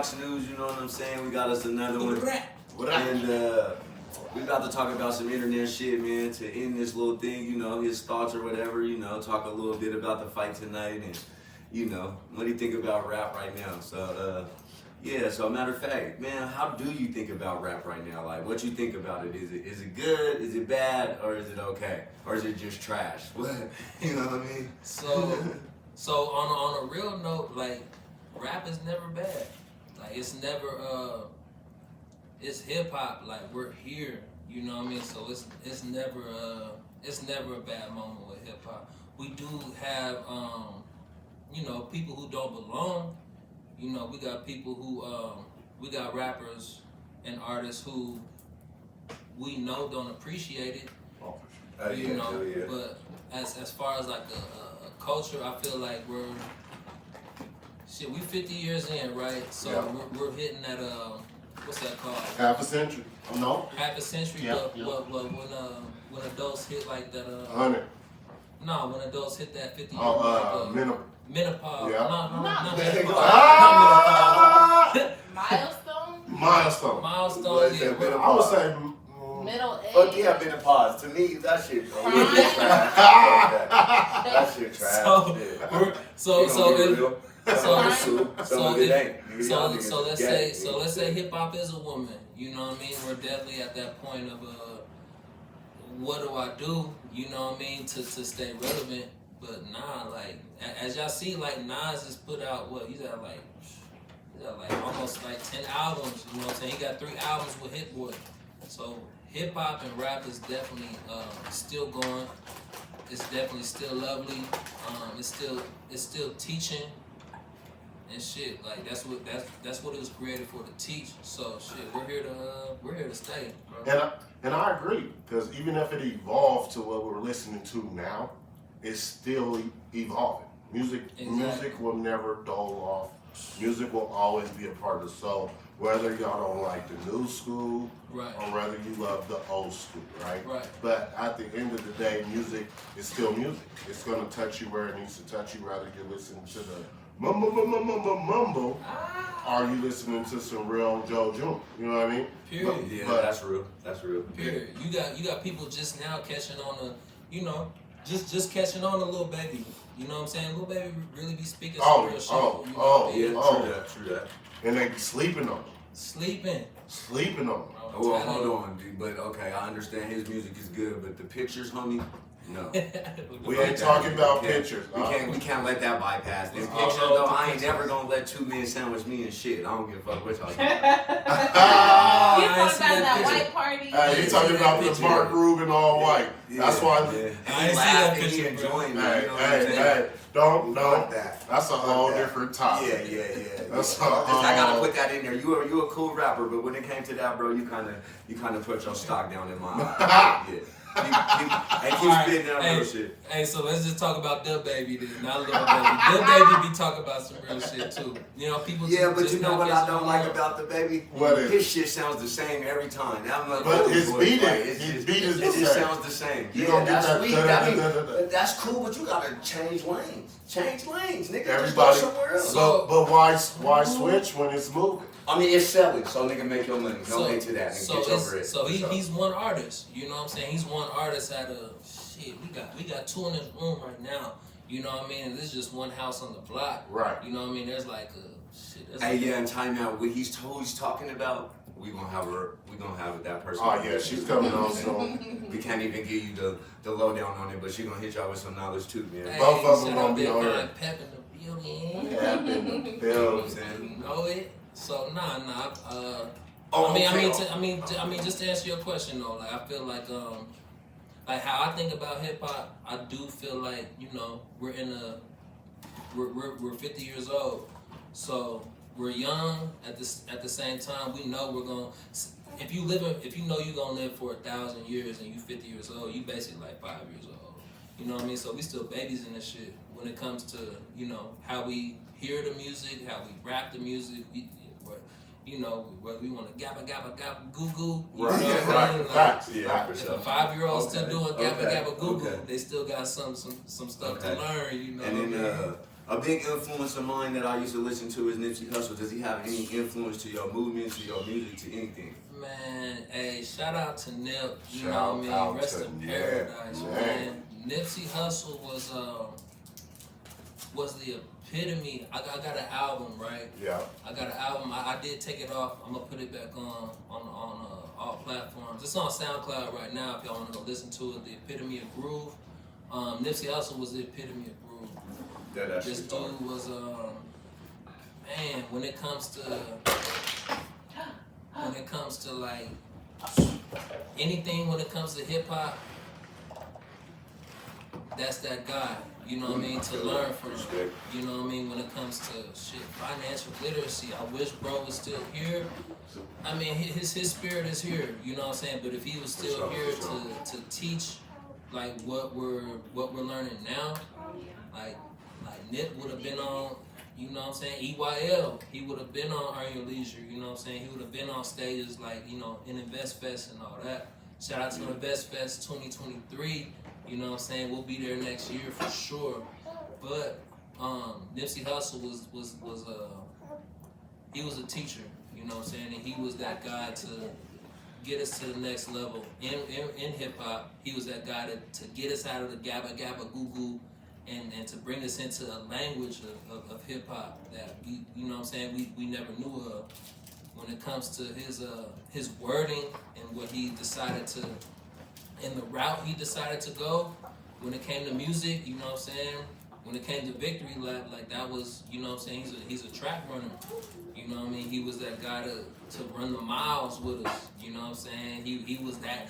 Fox News, you know what I'm saying? We got us another one. And we about to talk about some internet shit, man, to end this little thing, you know, his thoughts or whatever, you know, talk a little bit about the fight tonight and, you know, what do you think about rap right now? So, yeah, so matter of fact, man, how do you think about rap right now? Like, what you think about it? Is it good? Is it bad? Or is it okay? Or is it just trash? You know what I mean? So on a real note, like, rap is never bad. Like, it's never it's hip hop. Like, we're here. You know what I mean? So it's never a bad moment with hip hop. We do have you know, people who don't belong. You know, we got people who we got rappers and artists who we know don't appreciate it. You know, but as far as like a culture, I feel like we 50 years in, right? So we're hitting that what's that called? Half a century. No. Half a century. When adults hit like that 100. No, when adults hit that 50 year menopause. Yeah. No. Milestone. Milestone. Yeah. I would say middle age. Fuck yeah, menopause. To me, that shit trash. That shit trash. So let's say hip hop is a woman. You know what I mean? We're definitely at that point of what do I do? You know what I mean? To stay relevant. But nah, like as y'all see, like Nas has put out he's got like almost like 10 albums. You know what I'm saying? He got 3 albums with Hit Boy. So hip hop and rap is definitely still going. It's definitely still lovely. It's still teaching and shit. Like that's what it was created for, to teach. So shit, we're here to stay, bro. And I agree, because even if it evolved to what we're listening to now, it's still evolving. Music will never dull off. Music will always be a part of the soul, whether y'all don't like the new school or whether you love the old school, right? But at the end of the day, music is still music. It's going to touch you where it needs to touch you, whether you listen to the mumble, or you listening to some real Joe June. You know what I mean? Period. But that's real. Period. You got people just now catching on just catching on to Lil Baby. You know what I'm saying? Lil Baby really be speaking some real shit. True that. And they be sleeping on them. Sleeping on them. Well, hold on, dude. But okay, I understand his music is good, but the pictures, homie, no. We ain't talking about pictures. We can't let that bypass. Them pictures, though, I ain't never gonna let 2 men sandwich me and shit. I don't give a fuck what y'all talking about. You talking about that white party? He talking about the Mark Rubin all white. That's why. I ain't see that picture, enjoying Hey, don't that. That's a whole different topic. Yeah. That's I gotta put that in there. You a cool rapper, but when it came to that, bro, you kind of put your stock down in my eye. Keep spitting that real shit. Hey, so let's just talk about Dub Baby then, not Lil Baby. Dub Baby be talking about some real shit too. You know, people. But you know what I don't like about the Baby? What is? His shit sounds the same every time. But his beat is the same. It sounds the same. Yeah, that's sweet. That's cool, but you gotta change lanes. Nigga. Just go somewhere else. But why switch when it's moving? I mean, it's selling, so nigga make your money. Don't into that and get over it. So he's one artist. You know what I'm saying? He's one artist out of shit. We got 2 in this room right now. You know what I mean? And this is just one house on the block. Right. You know what I mean? There's like shit. And time out. What he's talking about, we gonna have that person. Oh yeah, she's coming on soon. We can't even give you the lowdown on it, but she gonna hit y'all with some knowledge too, man. Hey, both of them gonna be on her. Pep in the building. Pep in the building. You know it. So nah. Okay. I mean, just to answer your question though, like I feel like how I think about hip hop, I do feel like, you know, we're 50 years old, so we're young at the same time. We know we're gonna. If you know you're gonna live for 1,000 years and you 50 years old, you basically like 5 years old. You know what I mean? So we still babies in this shit when it comes to, you know, how we hear the music, how we rap the music. You know, whether we want to gabba goo goo. Right. If a 5-year-old still doing gabba goo goo, they still got some stuff to learn. You know. And then A big influence of mine that I used to listen to is Nipsey Hussle. Does he have any influence to your movement, to your music, to anything? Man, hey, shout out to Nip. You Shout know what I out mean? Rest to in Nip, paradise, man. man. Nipsey Hussle was the epitome. I got an album, right? Yeah. I got an album. I did take it off. I'm gonna put it back on all platforms. It's on SoundCloud right now. If y'all wanna go listen to it, the epitome of groove. Nipsey Hussle was the epitome of groove. Yeah, that's This dude was man. When it comes to like anything, when it comes to hip hop, that's that guy. You know what I mean? To learn from. You know what I mean? When it comes to shit, financial literacy. I wish bro was still here. I mean, his spirit is here. You know what I'm saying? But if he was still here to teach, like what we're learning now, like Nip would have been on. You know what I'm saying? EYL. He would have been on Earn Your Leisure. You know what I'm saying? He would have been on stages like, you know, in Invest Fest and all that. Shout out to Invest Fest 2023. You know what I'm saying? We'll be there next year for sure. But Nipsey Hussle was he was a teacher. You know what I'm saying? And he was that guy to get us to the next level in hip hop. He was that guy to get us out of the gabba goo goo. And to bring us into a language of hip hop that we, you know what I'm saying, we never knew of. When it comes to his wording and what he decided to, and the route he decided to go, when it came to music, you know what I'm saying, when it came to Victory Lap, like that was, you know what I'm saying, he's a track runner. You know what I mean? He was that guy to run the miles with us. You know what I'm saying? He was that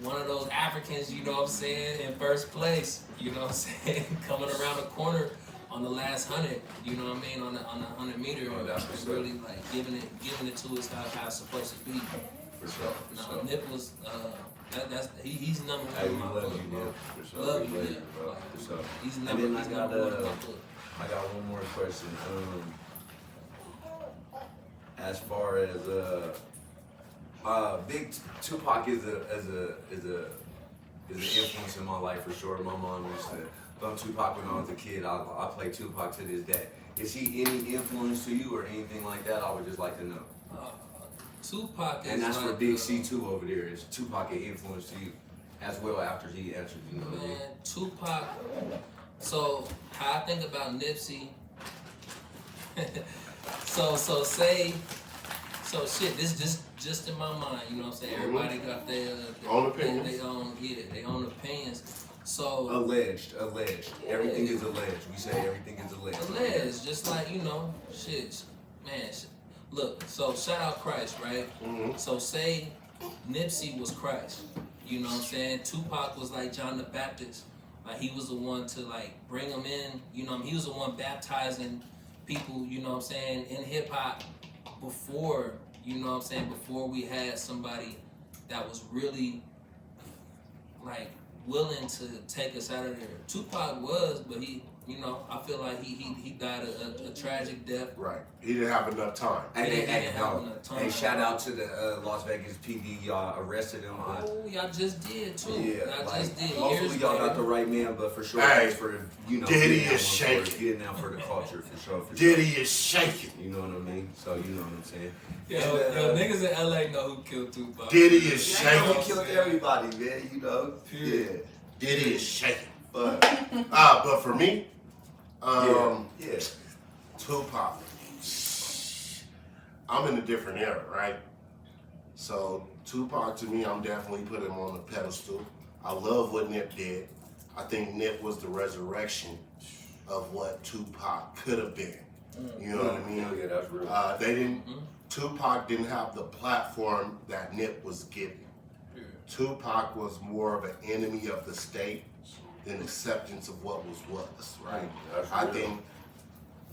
one of those Africans, you know what I'm saying, in first place, you know what I'm saying, coming around the corner on the last 100, you know what I mean, on the 100 meter, and really like giving it to us how it's supposed to be. For sure. Now, Nip was, he's number one in my book, bro. Love you, Nip. He's number one in my book. I got one more question. As far as Big Tupac is an influence in my life for sure. My mom used to bump Tupac when I was a kid. I play Tupac to this day. Is he any influence to you or anything like that? I would just like to know. Tupac is, and that's like, for Big C2 over there. Is Tupac an influence to you as well after he answered? You know what I mean? Tupac. So how I think about Nipsey. So shit. This just in my mind. You know what I'm saying? Everybody got their own opinions. Their own opinions. So alleged. Everything is alleged. We say everything is alleged. Alleged, just like, you know, shit, man. Look, so shout out Christ, right? Mm-hmm. So say Nipsey was Christ. You know what I'm saying? Tupac was like John the Baptist. Like he was the one to like bring them in. You know, he was the one baptizing people. You know what I'm saying? In hip hop before. You know what I'm saying? Before we had somebody that was really like willing to take us out of there. Tupac was, but he, you know, I feel like he died a tragic death. Right. He didn't have enough time. Hey, shout out to the Las Vegas PD. Y'all arrested him. Oh, y'all just did too. Yeah, y'all like, just did. Hopefully y'all got the right man, but for sure, hey, for, you know, Diddy is shaking. Getting out for the culture, for sure. Diddy is shaking. You know what I mean? So you know what I'm saying? Yo, niggas in LA know who killed Tupac. Diddy is shaking. He killed everybody, man. You know? Period. Yeah. Diddy is shaking. But But for me, yeah. Tupac. I'm in a different era, right? So Tupac, to me, I'm definitely putting him on a pedestal. I love what Nip did. I think Nip was the resurrection of what Tupac could have been. You know what I mean? Yeah, that's real. Tupac didn't have the platform that Nip was given. Tupac was more of an enemy of the state than acceptance of what was, right? I think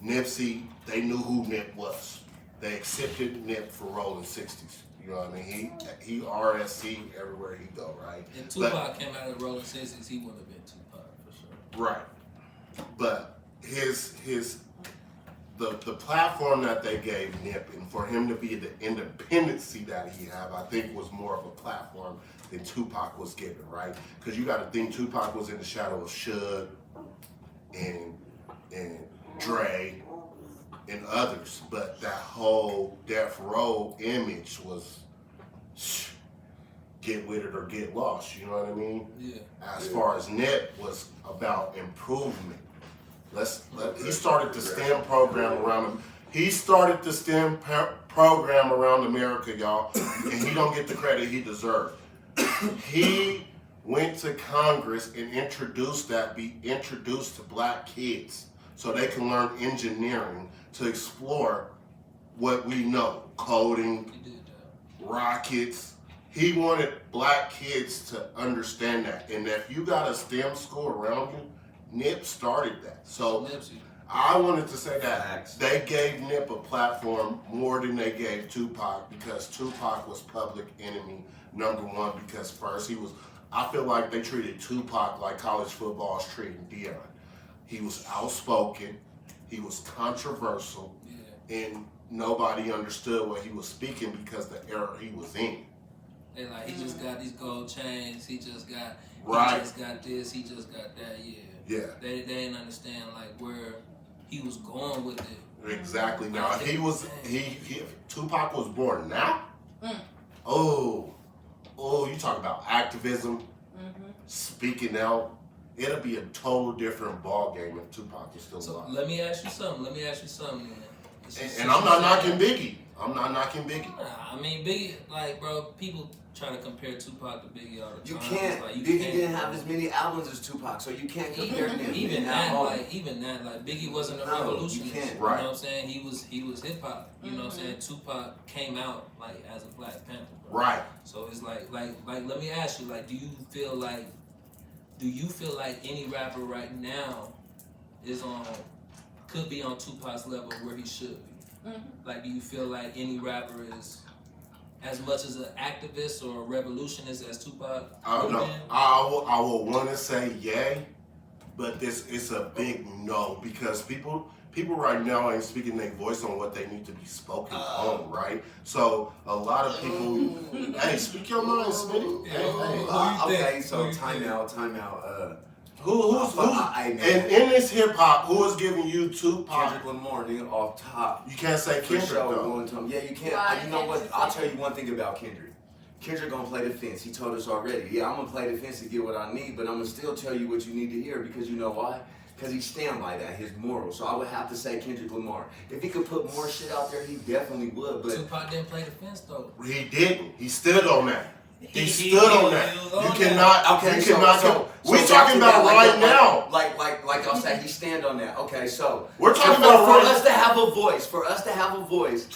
Nipsey, they knew who Nip was. They accepted Nip for rolling 60s. You know what I mean? He RSC everywhere he go, right? If Tupac came out of the rolling 60s, he would have been Tupac for sure. Right. But the platform that they gave Nip, and for him to be the independency that he had, I think was more of a platform than Tupac was given, right? Because you got to think Tupac was in the shadow of Suge and Dre, and others. But that whole Death Row image was get with it or get lost. You know what I mean? Yeah. As far as Nip was about improvement. He started the STEM program around him. He started the STEM program around America, y'all, and he don't get the credit he deserved. He went to Congress and be introduced to black kids so they can learn engineering to explore what we know, coding, rockets. He wanted black kids to understand that. And if you got a STEM school around you, Nip started that. So I wanted to say that they gave Nip a platform more than they gave Tupac, because Tupac was public enemy #1, because first I feel like they treated Tupac like college football is treating Deion. He was outspoken, he was controversial, and nobody understood what he was speaking because the era he was in. They like, he just got these gold chains, he just got this, he just got that, Yeah. They didn't understand like where he was going with it. Exactly. Now Tupac was born now. Oh, you talk about activism, speaking out. It'll be a total different ball game if Tupac is still alive. So let me ask you something. Man. And I'm not knocking Biggie. Nah, I mean Biggie, like, bro, people try to compare Tupac to Biggie all the time. You can't. Like, Biggie didn't have as many albums as Tupac, so you can't compare them. Even that, Biggie wasn't a revolutionist. You can't. You know what I'm saying? He was hip hop. You know what I'm saying? Tupac came out like as a Black Panther. Bro. Right. So it's like let me ask you, like, do you feel like any rapper right now could be on Tupac's level where he should be? Like, do you feel like any rapper is as much as an activist or a revolutionist as Tupac? I don't know. I will want to say yay, but it's a big no, because people right now ain't speaking their voice on what they need to be spoken on, right? So a lot of people, hey, speak your mind, Smitty. Okay, so time out. And in this hip hop, who is giving you Tupac? Kendrick Lamar, nigga, off top. You can't say Kendrick though. Yeah, you can't. You know what? I'll tell you one thing about Kendrick. Kendrick gonna play the fence. He told us already. Yeah, I'm gonna play the fence to get what I need, but I'm gonna still tell you what you need to hear, because you know why? Because he stand by that, his morals. So I would have to say Kendrick Lamar. If he could put more shit out there, he definitely would. But Tupac didn't play the fence though. He didn't. He stood on that. He stood on that. You cannot. Okay, we're talking about right now. Like I said, he stand on that. Okay, so we're talking about for us to have a voice.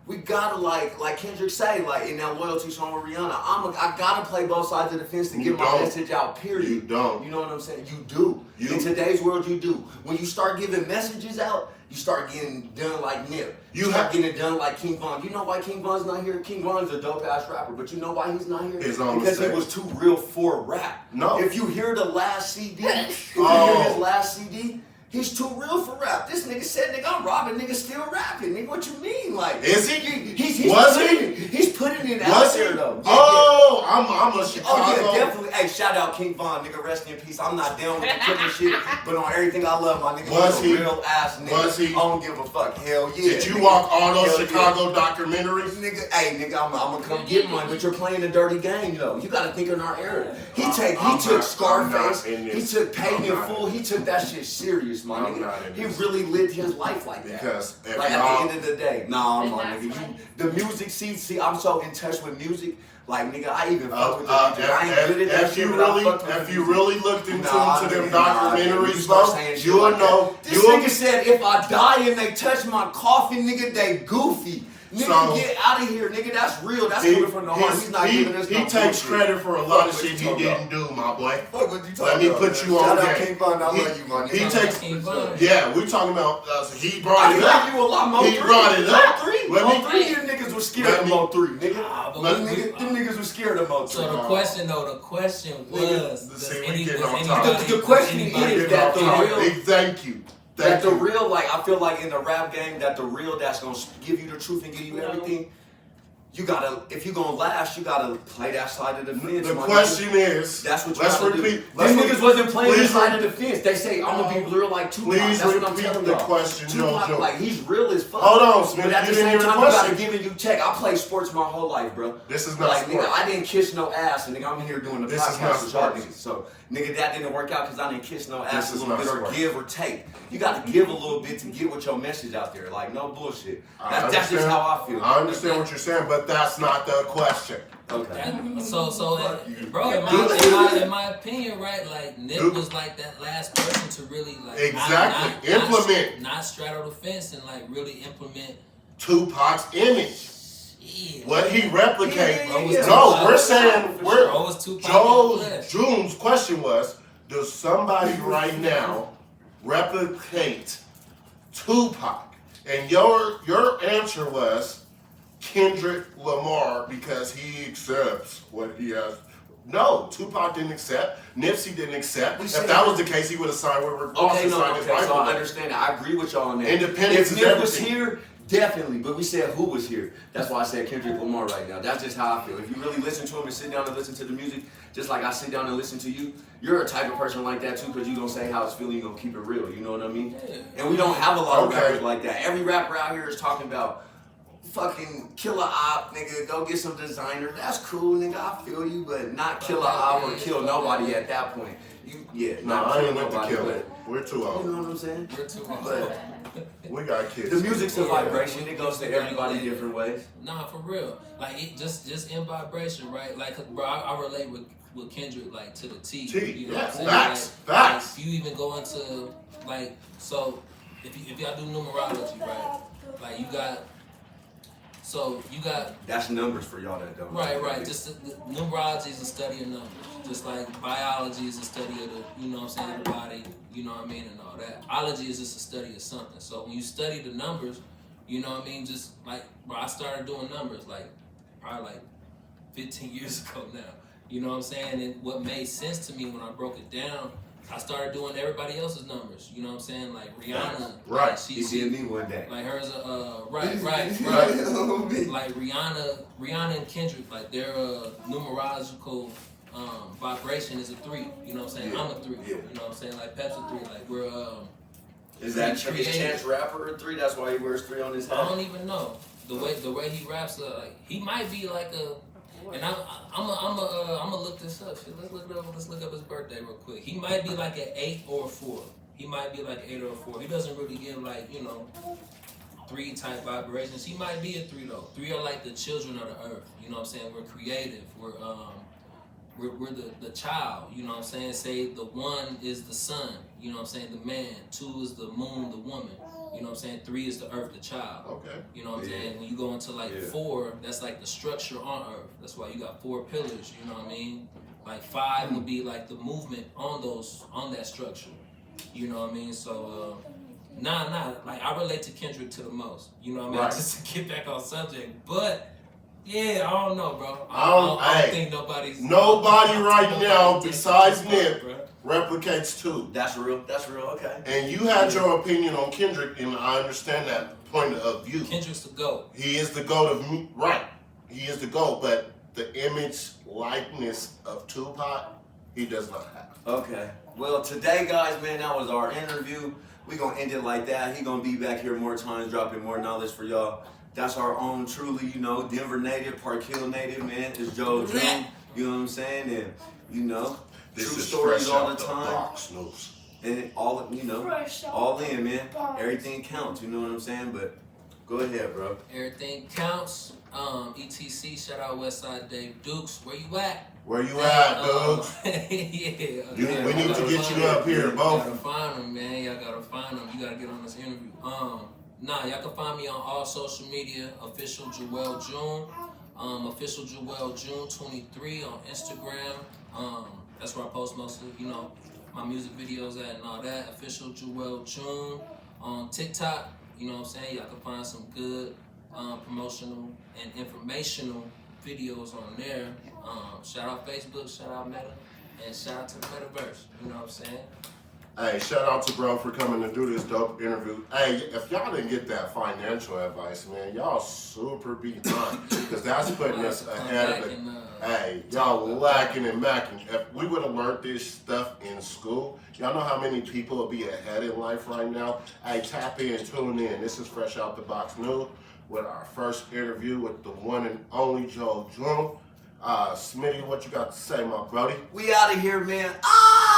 We gotta like Kendrick say, like in that Loyalty song with Rihanna, I gotta play both sides of the fence to get my message out, period. You don't. You know what I'm saying? You do. In today's world, you do. When you start giving messages out, you start getting done like Nip. You start getting it done like King Von. You know why King Von's not here? King Von's a dope ass rapper, but you know why he's not here? Because he was too real for rap. No. If you hear the last CD, his last CD, he's too real for rap. This nigga said, nigga, I'm robbing, nigga still rapping. Nigga, what you mean? Like, is he? He's putting it out there though. I'm a Chicago. Oh yeah, definitely. Hey, shout out King Von, nigga, rest in peace. I'm not down with the killing shit, but on everything I love, my nigga, he's a real ass nigga. I don't give a fuck. Hell yeah. Did you walk all those Chicago documentaries? Nigga, I'm gonna come get mine, but you're playing a dirty game though. You gotta think in our era. He took Scarface, he took Paid in Full, he took that shit serious, my nigga. He really lived his life like that. Because like at the end of the day, nah, my nigga. The music, see, I'm so in touch with music. Like, nigga, I even fuck with the music. I ain't good at that shit, but I fuck with the music. If you really looked into them documentaries, bro, you'll know. This nigga said, if I die and they touch my coffin, nigga, they goofy. Nigga, get out of here, nigga. That's real. That's coming from the heart. He's not giving us no He takes credit for a lot of shit he didn't do, my boy. Let me put you on that. King Von, I love you, man. He takes. Yeah, we talking about. He brought it up. He brought it up. Mo 3, you niggas was scared of Mo 3, nigga. Them niggas was scared of Mo 3. So the question was, the question is that the real. Thank you. That the real, like, I feel like in the rap game, that the real that's gonna give you the truth and give you everything, you gotta, if you're gonna last, you gotta play that side of the fence. The question is, that's what you let's gotta repeat. do. Them niggas wasn't playing the please side of the fence. They say, I'm gonna be real like Tupac. Please That's what I'm repeat telling the y'all. question, Tupac, Jojo. like, he's real as fuck. Hold on, Smith. But at the You didn't same hear the time, you gotta question. give you check. I played sports my whole life, bro. This is not like, sports. nigga, I didn't kiss no ass, and nigga, I'm here doing the This is podcast not with y'all sports. niggas. So, nigga, that didn't work out because I didn't kiss no ass This a is little not bit or sports. give or take. You got to give a little bit to get with your message out there. Like, no bullshit. That's just understand. how I feel. I understand what you're saying, but that's not the question. Okay. Bro, in my opinion, right? Like Nip was like that last person to really like Exactly. Implement. not straddle the fence and like really implement Tupac's image. Yeah. What he replicated. Yeah. No, we're saying Tupac. June's question was, does somebody right now replicate Tupac? And your answer was Kendrick Lamar because he accepts what he has. No, Tupac didn't accept. Nipsey didn't accept. If that was the case, he would have signed where we're Okay, so I understand that. I agree with y'all on that. Independence If is Nip was everything. here, definitely. But we said who was here. That's why I said Kendrick Lamar right now. That's just how I feel. If you really listen to him and sit down and listen to the music, just like I sit down and listen to you, you're a type of person like that too, because you don't say how it's feeling, you're going to keep it real. You know what I mean? Yeah. And we don't have a lot of Okay. rappers like that. Every rapper out here is talking about fucking kill a op, nigga, go get some designer. That's cool, nigga, I feel you, but not kill a op or kill nobody at that point. No, I ain't with the nobody, kill but- it. We're too You old. know what I'm saying? We're too But We got kids. the music's a vibration. It goes to everybody different ways. Nah, for real. Like it just in vibration, right? Like, bro, I relate with Kendrick like to the T. You know what I'm saying? Facts, Like, facts. if you even go into like, so if y'all do numerology, right? Like you got That's numbers for y'all that don't. right. Just the numerology is a study of numbers. Just like biology is a study of the, you know what I'm saying, the body, you know what I mean, and all that. Ology is just a study of something. So when you study the numbers, you know what I mean, just like, bro, I started doing numbers like probably like 15 years ago now. You know what I'm saying? And what made sense to me when I broke it down, I started doing everybody else's numbers. You know what I'm saying? Like Rihanna. Right. Like, You see me one day. like hers, right. Right. Like Rihanna and Kendrick, like their numerological vibration is a 3. You know what I'm saying? Yeah. I'm a 3. Yeah. You know what I'm saying? Like Pep's a 3. Like we're Is that creative. Chance Rapper 3? That's why he wears 3 on his I hat. don't even know the way he raps. Like he might be like a. And I'm gonna look this up. Shit, let's look up his birthday real quick. He might be like an 8 or a 4. He might be like an 8 or a 4. He doesn't really give like 3 type vibrations. He might be a 3 though. 3 are like the children of the earth. You know what I'm saying? We're creative. We're the child. You know what I'm saying? Say the 1 is the sun. You know what I'm saying? The man. 2 is the moon, the woman. You know what I'm saying? 3 is the earth, the child. Okay. You know what I'm Yeah. saying? When you go into like Yeah. 4, that's like the structure on earth. That's why you got 4 pillars, you know what I mean? Like 5 would be like the movement on that structure. You know what I mean? So like I relate to Kendrick to the most. You know what I mean? Right. Just to get back on subject. But yeah, I don't know, bro. I don't think Nobody right now besides Nip bro. replicates Tube. That's real. Okay. And you had your opinion on Kendrick, and I understand that point of view. Kendrick's the GOAT. He is the GOAT of me, right? He is the GOAT, but the image likeness of Tupac, he does not have. Okay. Well, today, guys, man, that was our interview. We gonna end it like that. He gonna be back here more times, dropping more knowledge for y'all. That's our own, truly, Denver native, Park Hill native, man. It's Joe June. You know what I'm saying? And This true is stories fresh all out the time. box news. And all in, man. Everything counts. You know what I'm saying? But go ahead, bro. Everything counts. ETC, shout out Westside Dave Dukes. Where you at? Where you at, dude? Yeah. We need to get you up here, both. Y'all gotta find them, man. Y'all gotta find them. You gotta get on this interview. Y'all can find me on all social media. Official Joel June. Official Joel June 23 on Instagram. That's where I post most of, my music videos at and all that. Official Joel June on TikTok. You know what I'm saying? Y'all can find some good promotional and informational videos on there. Shout out Facebook, shout out Meta, and shout out to the Metaverse. You know what I'm saying? Hey, shout out to bro for coming to do this dope interview. Hey, if y'all didn't get that financial advice, man, y'all super behind. Because that's putting us ahead of it. Hey, y'all lacking and macking. If we would have learned this stuff in school, y'all know how many people will be ahead in life right now? Hey, tap in, tune in. This is Fresh Out the Box News with our first interview with the one and only Joe Drum. Smitty, what you got to say, my buddy? We out of here, man. Ah!